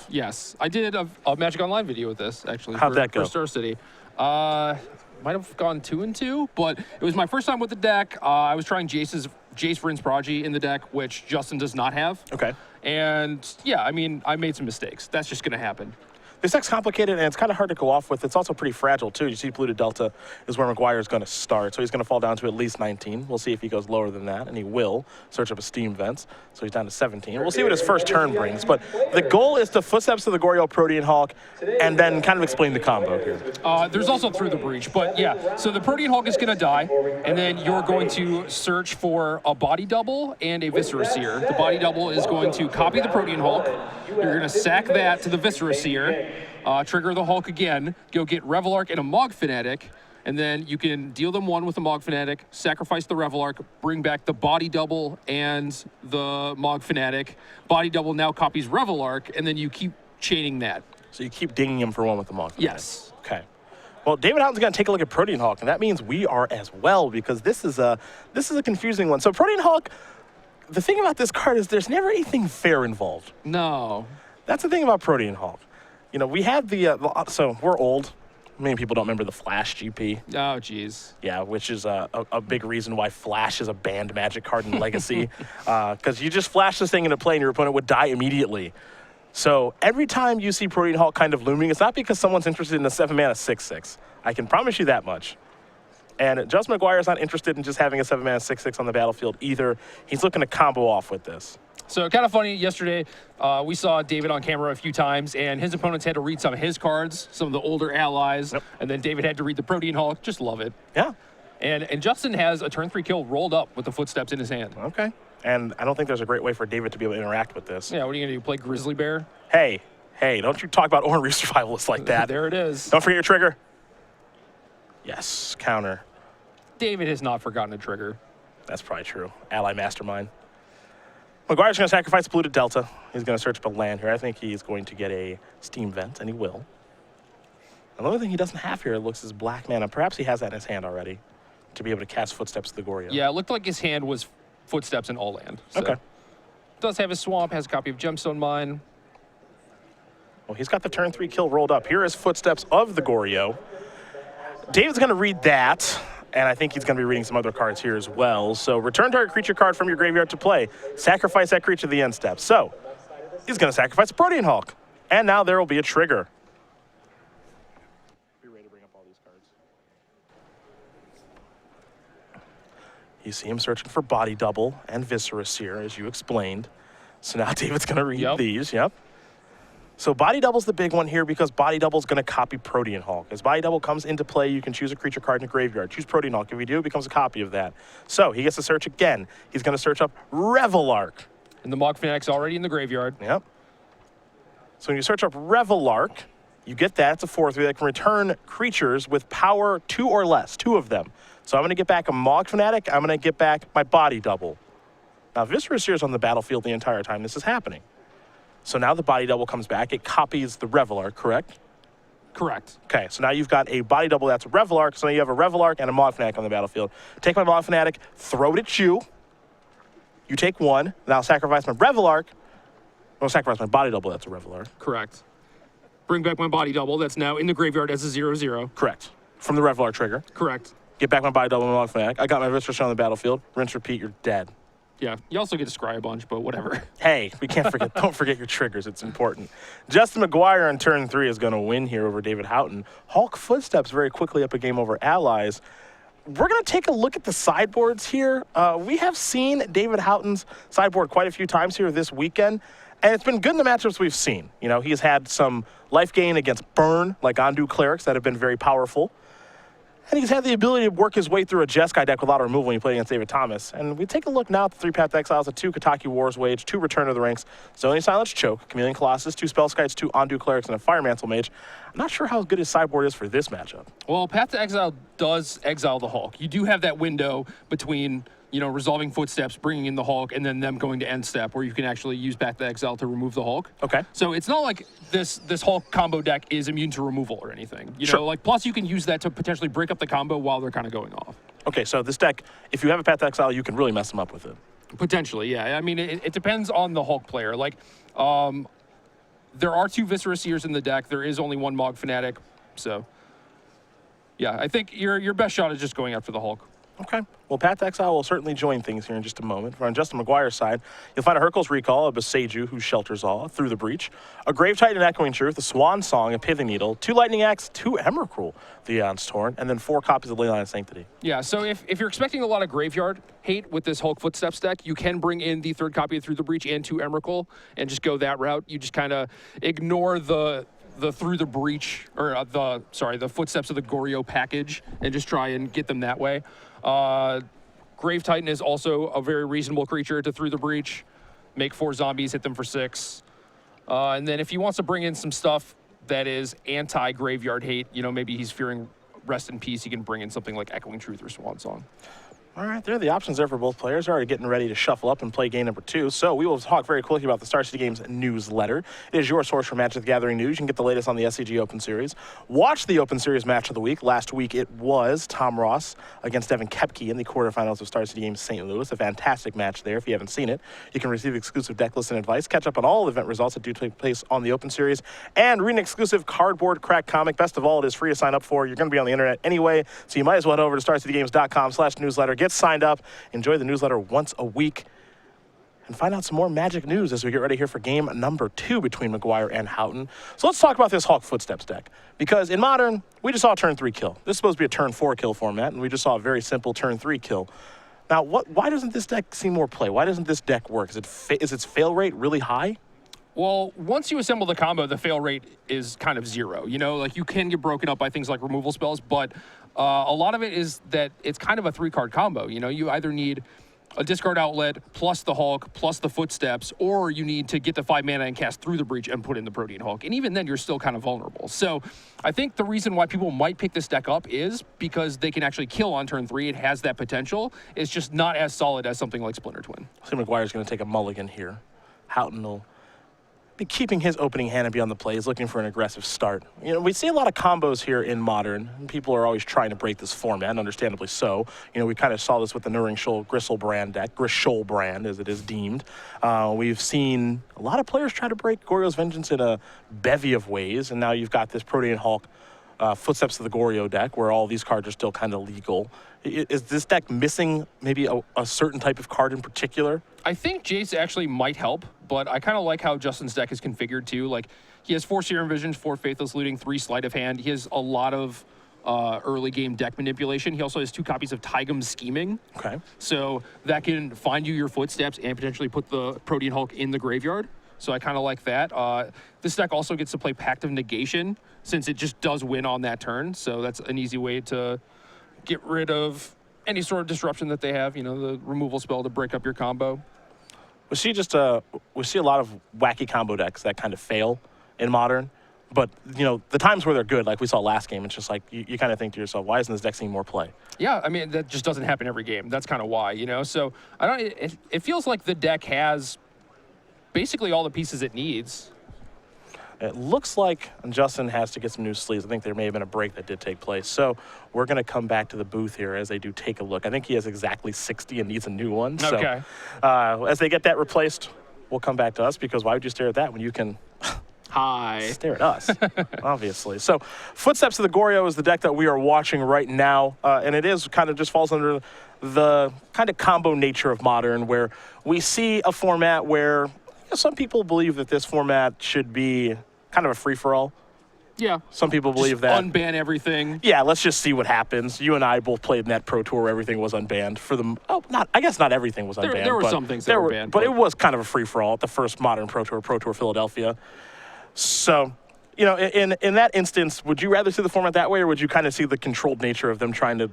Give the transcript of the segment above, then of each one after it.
Yes. I did a Magic Online video with this, actually. How'd that go? For Star City. Might have gone 2-2, but it was my first time with the deck. I was trying Jace Vryn's Prodigy in the deck, which Justin does not have. Okay. And, yeah, I mean, I made some mistakes. That's just going to happen. This deck's complicated, and it's kind of hard to go off with. It's also pretty fragile, too. You see Polluted Delta is where Maguire is going to start, so he's going to fall down to at least 19. We'll see if he goes lower than that, and he will search up his Steam Vents, so he's down to 17. We'll see what his first turn brings, but the goal is to Footsteps to the Goryo Protean Hawk, and then kind of explain the combo here. There's also Through the Breach, but yeah, so the Protean Hawk is going to die, and then you're going to search for a Body Double and a Viscera Seer. The Body Double is going to copy the Protean Hawk. You're going to sack that to the Viscera Seer. Trigger the Hulk again, go get Revelark and a Mog Fanatic, and then you can deal them one with the Mog Fanatic, sacrifice the Revelark, bring back the Body Double and the Mog Fanatic. Body Double now copies Revelark, and then you keep chaining that. So you keep dinging him for one with the Mog Fanatic. Yes. Okay. Well, David Houghton's going to take a look at Protean Hawk, and that means we are as well, because this is a confusing one. So Protean Hawk, the thing about this card is there's never anything fair involved. No. That's the thing about Protean Hawk. You know, we had so we're old. Many people don't remember the Flash GP. Oh, geez. Yeah, which is a big reason why Flash is a banned Magic card in Legacy. Because you just flash this thing into play and your opponent would die immediately. So every time you see Protean Hawk kind of looming, it's not because someone's interested in a 7-mana 6/6. I can promise you that much. And Justin Maguire is not interested in just having a 7-mana 6/6 on the battlefield either. He's looking to combo off with this. So kind of funny, yesterday we saw David on camera a few times, and his opponents had to read some of his cards, some of the older allies, and then David had to read the Protean Hawk. Just love it. Yeah. And Justin has a turn 3 kill rolled up with the Footsteps in his hand. Okay. And I don't think there's a great way for David to be able to interact with this. Yeah, what are you going to do, play Grizzly Bear? Hey, don't you talk about Ornery Survivalists like that. There it is. Don't forget your trigger. Yes, counter. David has not forgotten a trigger. That's probably true. Ally Mastermind. Maguire's going to sacrifice Polluted Delta. He's going to search up a land here. I think he's going to get a Steam Vent, and he will. And the only thing he doesn't have here, it looks, is black mana. Perhaps he has that in his hand already to be able to cast Footsteps to the Goryo. Yeah, it looked like his hand was Footsteps in all land. So. Okay. Does have his Swamp, has a copy of Gemstone Mine. Well, he's got the turn 3 kill rolled up. Here is Footsteps of the Goryo. David's going to read that. And I think he's going to be reading some other cards here as well. So return target creature card from your graveyard to play. Sacrifice that creature to the end step. So he's going to sacrifice a Protean Hawk. And now there will be a trigger. Be ready to bring up all these cards. You see him searching for Body Double and Viscera Seer, as you explained. So now David's going to read these. Yep. So Body Double's the big one here because Body Double's going to copy Protean Hawk. As Body Double comes into play, you can choose a creature card in the graveyard. Choose Protean Hawk. If you do, it becomes a copy of that. So he gets to search again. He's going to search up Revelark. And the Mog Fanatic's already in the graveyard. Yep. So when you search up Revelark, you get that. It's a 4/3 that can return creatures with power 2 or less, 2 of them. So I'm going to get back a Mog Fanatic. I'm going to get back my Body Double. Now, Viscera Seer is on the battlefield the entire time this is happening. So now the Body Double comes back. It copies the Revelark, correct? Correct. Okay, so now you've got a Body Double that's a Revelark. So now you have a Revelark and a Mog Fanatic on the battlefield. Take my Mog Fanatic, throw it at you. You take 1. Then I'll sacrifice my Revelark. I'll sacrifice my Body Double that's a Revelark. Correct. Bring back my Body Double that's now in the graveyard as a 0/0. Correct. From the Revelark trigger. Correct. Get back my Body Double and my Mog Fanatic. I got my Viscera Seer on the battlefield. Rinse, repeat, you're dead. Yeah, you also get to scry a bunch, but whatever. Hey, we can't forget, don't forget your triggers. It's important. Justin Maguire on turn 3 is going to win here over David Houghton. Hulk Footsteps very quickly up a game over Allies. We're going to take a look at the sideboards here. We have seen David Houghton's sideboard quite a few times here this weekend, and it's been good in the matchups we've seen. You know, he's had some life gain against Burn, like Undo Clerics, that have been very powerful. And he's had the ability to work his way through a Jeskai deck without a removal when he played against David Thomas. And we take a look now at the 3 Path to Exiles, a 2 Kataki War's Wage, 2 Return of the Ranks, Zoning Silence Choke, Chameleon Colossus, 2 Spellskites, 2 Undo Clerics, and a Fire Mantle Mage. I'm not sure how good his sideboard is for this matchup. Well, Path to Exile does exile the Hulk. You do have that window between, you know, resolving Footsteps, bringing in the Hulk, and then them going to end step where you can actually use Path to Exile to remove the Hulk. Okay. So it's not like this Hulk combo deck is immune to removal or anything. You Sure. know, like, plus you can use that to potentially break up the combo while they're kind of going off. Okay, so this deck, if you have a Path to Exile, you can really mess them up with it. Potentially, yeah. I mean, it depends on the Hulk player. Like, there are 2 Viscera Seers in the deck. There is only 1 Mog Fanatic. So, yeah, I think your best shot is just going after the Hulk. Okay. Well, Path to Exile will certainly join things here in just a moment. On Justin Maguire's side, you'll find a Hurkyl's Recall, a Boseiju who shelters all through the breach, a Grave Titan Echoing Truth, a Swan Song, a Pithing Needle, 2 Lightning Axe, 2 Emrakul, the Aeon's Torn, and then 4 copies of Leyline of Sanctity. Yeah, so if you're expecting a lot of graveyard hate with this Hulk Footsteps deck, you can bring in the 3rd copy of Through the Breach and 2 Emrakul and just go that route. You just kind of ignore the Through the Breach, or the Footsteps of the Goryo package, and just try and get them that way. Grave Titan is also a very reasonable creature to Through the Breach. Make 4 zombies, hit them for 6. And then if he wants to bring in some stuff that is anti-graveyard hate, maybe he's fearing Rest in Peace, he can bring in something like Echoing Truth or Swan Song. All right, there are the options there for both players. Already getting ready to shuffle up and play game number 2. So we will talk very quickly about the Star City Games newsletter. It is your source for Magic the Gathering news. You can get the latest on the SCG Open Series. Watch the Open Series match of the week. Last week it was Tom Ross against Devin Kepke in the quarterfinals of Star City Games St. Louis. A fantastic match there. If you haven't seen it, you can receive exclusive deck lists and advice, catch up on all event results that do take place on the Open Series, and read an exclusive cardboard crack comic. Best of all, it is free to sign up for. You're going to be on the internet anyway, so you might as well head over to starcitygames.com/newsletter. Get signed up. Enjoy the newsletter once a week and find out some more Magic news as we get ready here for game number 2 between Maguire and Houghton. So let's talk about this Hulk Footsteps deck, because in Modern, we just saw a turn 3 kill. This is supposed to be a turn 4 kill format, and we just saw a very simple turn 3 kill. Now, why doesn't this deck see more play? Why doesn't this deck work? Is its fail rate really high? Well, once you assemble the combo, the fail rate is kind of 0. Like you can get broken up by things like removal spells, but a lot of it is that it's kind of a 3-card combo. You either need a discard outlet plus the Hulk plus the Footsteps, or you need to get to 5 mana and cast Through the Breach and put in the Protean Hulk. And even then, you're still kind of vulnerable. So I think the reason why people might pick this deck up is because they can actually kill on turn 3. It has that potential. It's just not as solid as something like Splinter Twin. I think Maguire's going to take a mulligan here. Houghton will be keeping his opening hand and be on the play. He's looking for an aggressive start. We see a lot of combos here in Modern. People are always trying to break this format, and understandably so. We kind of saw this with the Griselbrand deck, Griselbrand as it is deemed. We've seen a lot of players try to break Goryo's Vengeance in a bevy of ways, and now you've got this Protean Hulk Footsteps of the Goryo deck, where all these cards are still kind of legal. Is this deck missing maybe a certain type of card in particular? I think Jace actually might help, but I kind of like how Justin's deck is configured too. Like, he has 4 Serum Visions, 4 Faithless Looting, 3 Sleight of Hand. He has a lot of early game deck manipulation. He also has 2 copies of Tygum's Scheming. Okay. So that can find you your Footsteps and potentially put the Protean Hulk in the graveyard. So I kind of like that. This deck also gets to play Pact of Negation, since it just does win on that turn. So that's an easy way to get rid of any sort of disruption that they have, the removal spell to break up your combo. We see a lot of wacky combo decks that kind of fail in Modern, but the times where they're good, like we saw last game, it's just like you kind of think to yourself, why isn't this deck seeing more play? Yeah, I mean, that just doesn't happen every game. That's kind of why, So it feels like the deck has basically all the pieces it needs. It looks like Justin has to get some new sleeves. I think there may have been a break that did take place. So we're going to come back to the booth here as they do take a look. I think he has exactly 60 and needs a new one. Okay. So as they get that replaced, we'll come back to us, because why would you stare at that when you can stare at us, obviously. So Footsteps of the Goryo is the deck that we are watching right now, and it is kind of just falls under the kind of combo nature of Modern, where we see a format where some people believe that this format should be kind of a free-for-all. Yeah. Some people believe just that. Unban everything. Yeah, let's just see what happens. You and I both played Net Pro Tour where everything was unbanned. I guess not everything was unbanned. There were some things that were banned. But it was kind of a free-for-all at the first Modern Pro Tour Philadelphia. So, in that instance, would you rather see the format that way, or would you kind of see the controlled nature of them trying to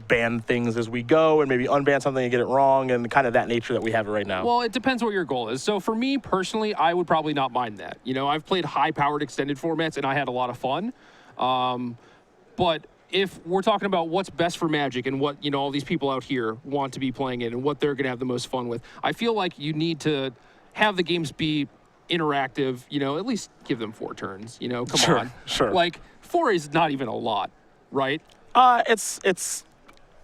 ban things as we go and maybe unban something and get it wrong, and kind of that nature that we have right now? Well, it depends what your goal is. So for me personally, I would probably not mind that. I've played high-powered extended formats and I had a lot of fun. But if we're talking about what's best for Magic and what, all these people out here want to be playing it and what they're going to have the most fun with, I feel like you need to have the games be interactive, at least give them 4 turns, come on. Sure. Like, 4 is not even a lot, right? It's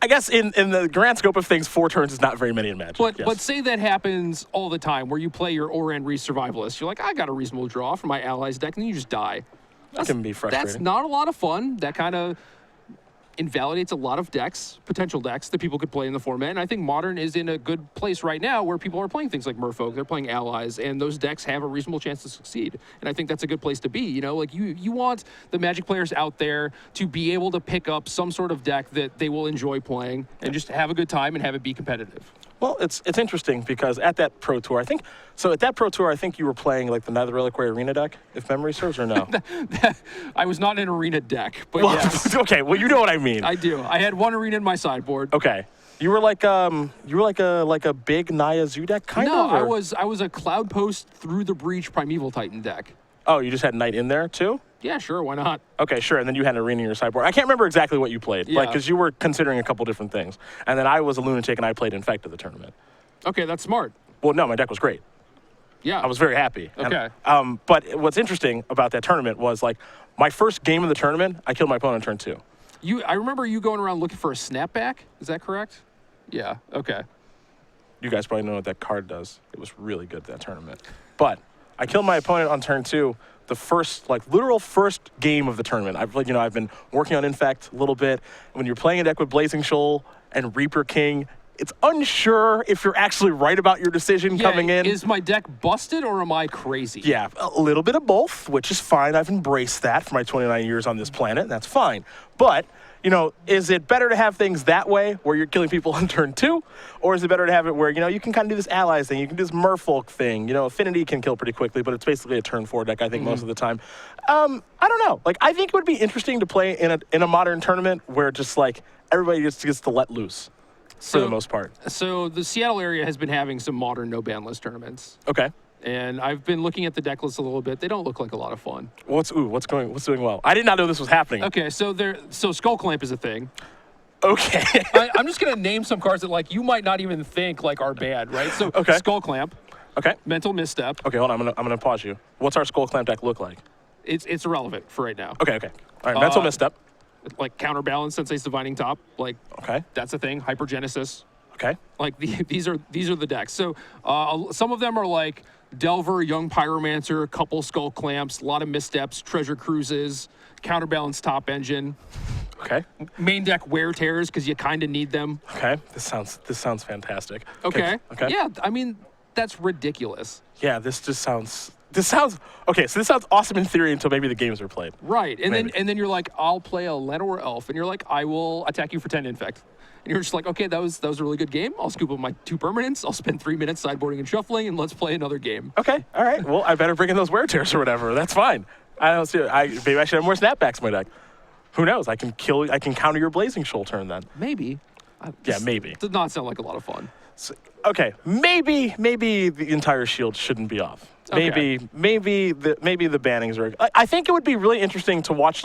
I guess in the grand scope of things, 4 turns is not very many in Magic. But say that happens all the time where you play your Oran Reese Survivalist. You're like, I got a reasonable draw for my allies deck, and then you just die. That can be frustrating. That's not a lot of fun. That kind of invalidates a lot of decks, potential decks that people could play in the format. And I think Modern is in a good place right now where people are playing things like Merfolk, they're playing allies, and those decks have a reasonable chance to succeed. And I think that's a good place to be. You know, like you want the Magic players out there to be able to pick up some sort of deck that they will enjoy playing and just have a good time and have it be competitive. Well, it's interesting because at that Pro Tour, I think you were playing like the Nether Reliquary Arena deck, if memory serves, or no? I was not in an arena deck, but well, yes. Okay, well, you know what I mean. I do. I had one arena in my sideboard. Okay. You were like a big Naya Zoo deck kind of? No, I was a Cloud Post Through the Breach Primeval Titan deck. Oh, you just had Knight in there too? Yeah, sure, why not? Okay, sure, and then you had an arena in your sideboard. I can't remember exactly what you played, Yeah. because you were considering a couple different things. And then I was a lunatic and I played Infect at the tournament. Okay, that's smart. Well, no, my deck was great. Yeah. I was very happy. Okay. And, but what's interesting about that tournament was like my first game of the tournament, I killed my opponent on turn 2. I remember you going around looking for a snapback. Is that correct? Yeah, okay. You guys probably know what that card does. It was really good that tournament. But I killed my opponent on turn 2. The first, literal first game of the tournament. I've been working on Infect a little bit. When you're playing a deck with Blazing Shoal and Reaper King, it's unsure if you're actually right about your decision coming in. Is my deck busted or am I crazy? Yeah, a little bit of both, which is fine. I've embraced that for my 29 years on this planet, and that's fine. But, is it better to have things that way, where you're killing people on turn 2? Or is it better to have it where, you can kind of do this allies thing, you can do this Merfolk thing, Affinity can kill pretty quickly, but it's basically a turn 4 deck, I think, most of the time. I don't know. I think it would be interesting to play in a Modern tournament where just, everybody just gets to let loose. For the most part. So the Seattle area has been having some Modern no-ban list tournaments. Okay. And I've been looking at the deck list a little bit. They don't look like a lot of fun. What's doing well? I did not know this was happening. Okay, so Skull Clamp is a thing. Okay. I'm just gonna name some cards that you might not even think are bad, right? So okay. Skull Clamp. Okay. Mental Misstep. Okay, hold on. I'm gonna pause you. What's our Skull Clamp deck look like? It's irrelevant for right now. Okay. All right. Mental Misstep. Counterbalance, Sensei's Divining Top. Okay. That's a thing. Hypergenesis. Okay. These are the decks. So some of them are Delver, Young Pyromancer, couple Skull Clamps, a lot of Missteps, Treasure Cruises, Counterbalance Top Engine. Okay. Main deck Wear Tears because you kind of need them. Okay. This sounds fantastic. Okay. Okay. Yeah, I mean that's ridiculous. Yeah, this sounds okay. So this sounds awesome in theory until maybe the games are played. Right, and then you're like, I'll play a Llanowar Elf, and you're like, I will attack you for 10 Infect. And you're just like, okay, that was a really good game. I'll scoop up my 2 permanents. I'll spend 3 minutes sideboarding and shuffling, and let's play another game. Okay, all right. Well, I better bring in those Wear Tears or whatever. That's fine. I don't see it. Maybe I should have more snapbacks in my deck. Who knows? I can counter your Blazing Shoal turn then. Maybe. Yeah, maybe. Does not sound like a lot of fun. So, okay, maybe the entire shield shouldn't be off. Okay. Maybe the bannings are. I think it would be really interesting to watch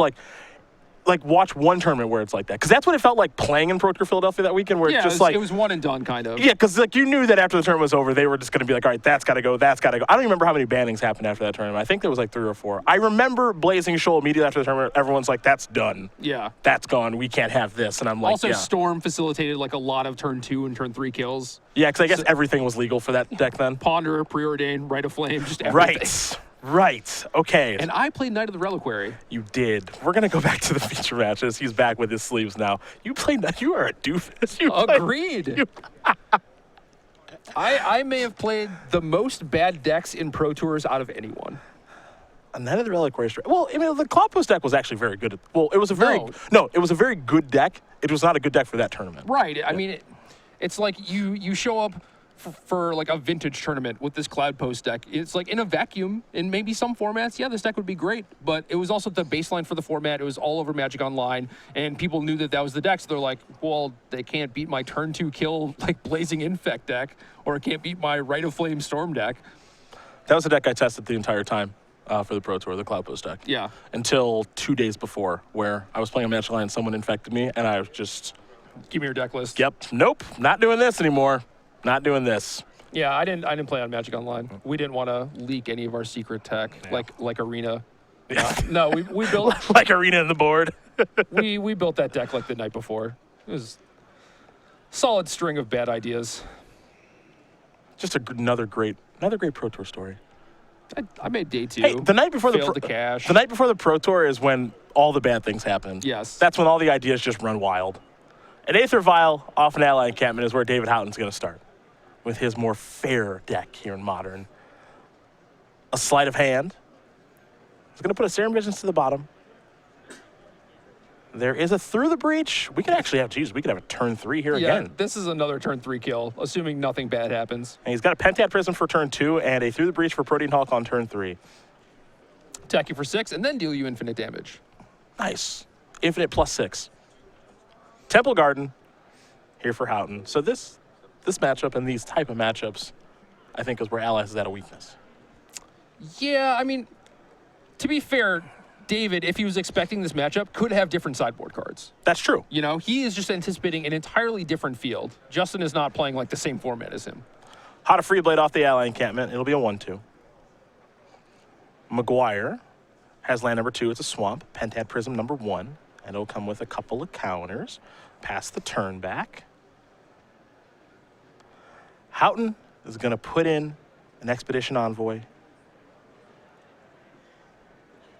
watch one tournament where it's like that, because that's what it felt like playing in Pro Tour Philadelphia that weekend, where it's just it was one and done kind of. Yeah, because you knew that after the tournament was over, they were just going to be like, all right, that's got to go. I don't even remember how many bannings happened after that tournament. I think there was 3 or 4. I remember Blazing Shoal immediately after the tournament. Everyone's like, that's done. Yeah. That's gone. We can't have this. And I'm like, also, yeah. Storm facilitated a lot of turn 2 and turn 3 kills. Yeah, because I guess everything was legal for that deck then. Ponder, Preordain, Rite of Flame, just everything. Right. Okay. And I played Knight of the Reliquary. You did. We're going to go back to the feature matches. He's back with his sleeves now. You played that. You are a doofus. Agreed. I may have played the most bad decks in Pro Tours out of anyone. A Knight of the Reliquary. Well, I mean, the Cloud Post deck was actually very good. It was a very it was a very good deck. It was not a good deck for that tournament. Right. I mean, it's like you show up for a vintage tournament with this Cloud Post deck. It's in a vacuum. In maybe some formats, yeah, this deck would be great. But it was also the baseline for the format. It was all over Magic Online, and people knew that was the deck. So they're like, well, they can't beat my turn 2 kill Blazing Infect deck, or it can't beat my Rite of Flame Storm deck. That was the deck I tested the entire time for the Pro Tour, the Cloud Post deck. Yeah. Until 2 days before, where I was playing a Magic Online and someone infected me, and I was just... Give me your deck list. Yep. Nope. Not doing this anymore. Not doing this. Yeah, I didn't play on Magic Online. We didn't want to leak any of our secret tech, like Arena. No, we built like Arena in the board. we built that deck the night before. It was Solid string of bad ideas. Just another great Pro Tour story. I made day 2. Hey, the night before failed to cash. the night before the Pro Tour is when all the bad things happen. Yes. That's when all the ideas just run wild. At Aether Vial, off an ally encampment, is where David Houghton's going to start with his more fair deck here in Modern. A sleight of hand. He's going to put a Serum Visions to the bottom. There is a Through the Breach. We could actually have, we could have a turn 3 here again. This is another turn 3 kill, assuming nothing bad happens. And he's got a Pentad Prism for turn 2 and a Through the Breach for Protean Hulk on turn 3. Attack you for 6 and then deal you infinite damage. Nice. Infinite +6. Temple Garden here for Houghton. So this matchup and these type of matchups, I think, is where Allies is at a weakness. Yeah, I mean, to be fair, David, if he was expecting this matchup, could have different sideboard cards. That's true. You know, he is just anticipating an entirely different field. Justin is not playing like the same format as him. Hot a Free Blade off the ally encampment. It'll be a 1/2. Maguire has land number 2. It's a Swamp. Pentad Prism number 1. And it'll come with a couple of counters. Pass the turn back. Houghton is going to put in an Expedition Envoy.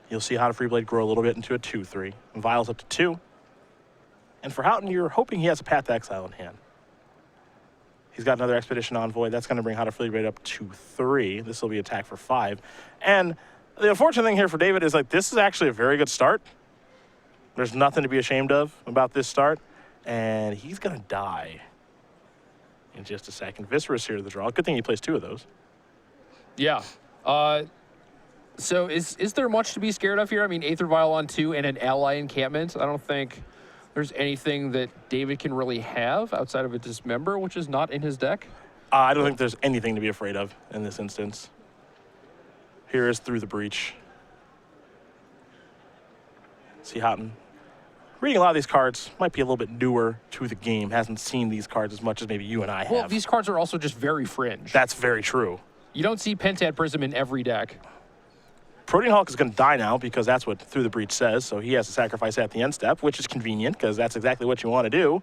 You'll see Hot a Free Blade grow a little bit into a 2/3. Vials up to 2. And for Houghton, you're hoping he has a Path to Exile in hand. He's got another Expedition Envoy. That's going to bring Hot a Free Blade up to 3. This will be attack for 5. And the unfortunate thing here for David is, like, this is actually a very good start. There's nothing to be ashamed of about this start. And he's going to die in just a second. Viscerous here to the draw. Good thing he plays 2 of those. Yeah. So is there much to be scared of here? I mean, Aether Vial on 2 and an ally encampment. I don't think there's anything that David can really have outside of a Dismember, which is not in his deck. I don't think there's anything to be afraid of in this instance. Here is Through the Breach. See Houghton. Reading a lot of these cards, might be a little bit newer to the game, hasn't seen these cards as much as maybe you and I have. Well, these cards are also just very fringe. That's very true. You don't see Pentad Prism in every deck. Protean Hulk is going to die now because that's what Through the Breach says, so he has to sacrifice at the end step, which is convenient because that's exactly what you want to do.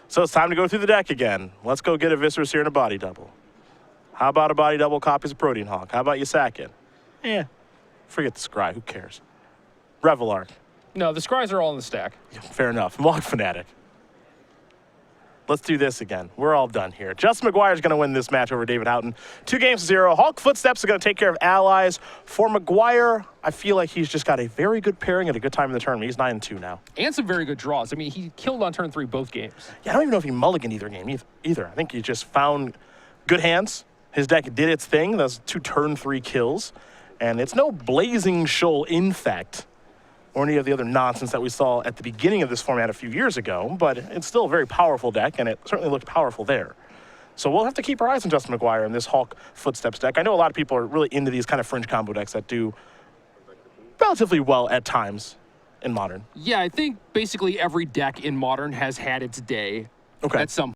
So it's time to go through the deck again. Let's go get a Viscerous here and a Body Double. How about a Body Double copies of Protean Hulk? How about you sack it? Forget the Scry, who cares? Revelark. No, the Scries are all in the stack. Yeah, fair enough. Log Fanatic. Let's do this again. We're all done here. Justin Maguire is going to win this match over David Houghton. 2-0. Hulk Footsteps are going to take care of Allies. For Maguire, I feel like he's just got a very good pairing at a good time in the tournament. He's 9-2 now. And some very good draws. I mean, he killed on turn 3 both games. Yeah, I don't even know if he mulliganed either game either. I think he just found good hands. His deck did its thing. Those 2 turn 3 kills. And it's no Blazing Shoal Infect or any of the other nonsense that we saw at the beginning of this format a few years ago, but it's still a very powerful deck, and it certainly looked powerful there. So we'll have to keep our eyes on Justin Maguire in this Hulk Footsteps deck. I know a lot of people are really into these kind of fringe combo decks that do relatively well at times in Modern. Yeah, I think basically every deck in Modern has had its day at some